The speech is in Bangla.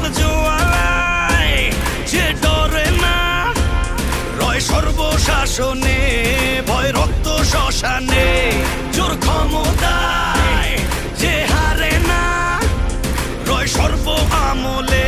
ক্ষমতার জোয়ারায় যে ডরে না, রয় সর্বশাসনে, ভয় রক্ত শ্মশানে। জোর ক্ষমতায় যে হারে না, রয় সর্ব আমলে,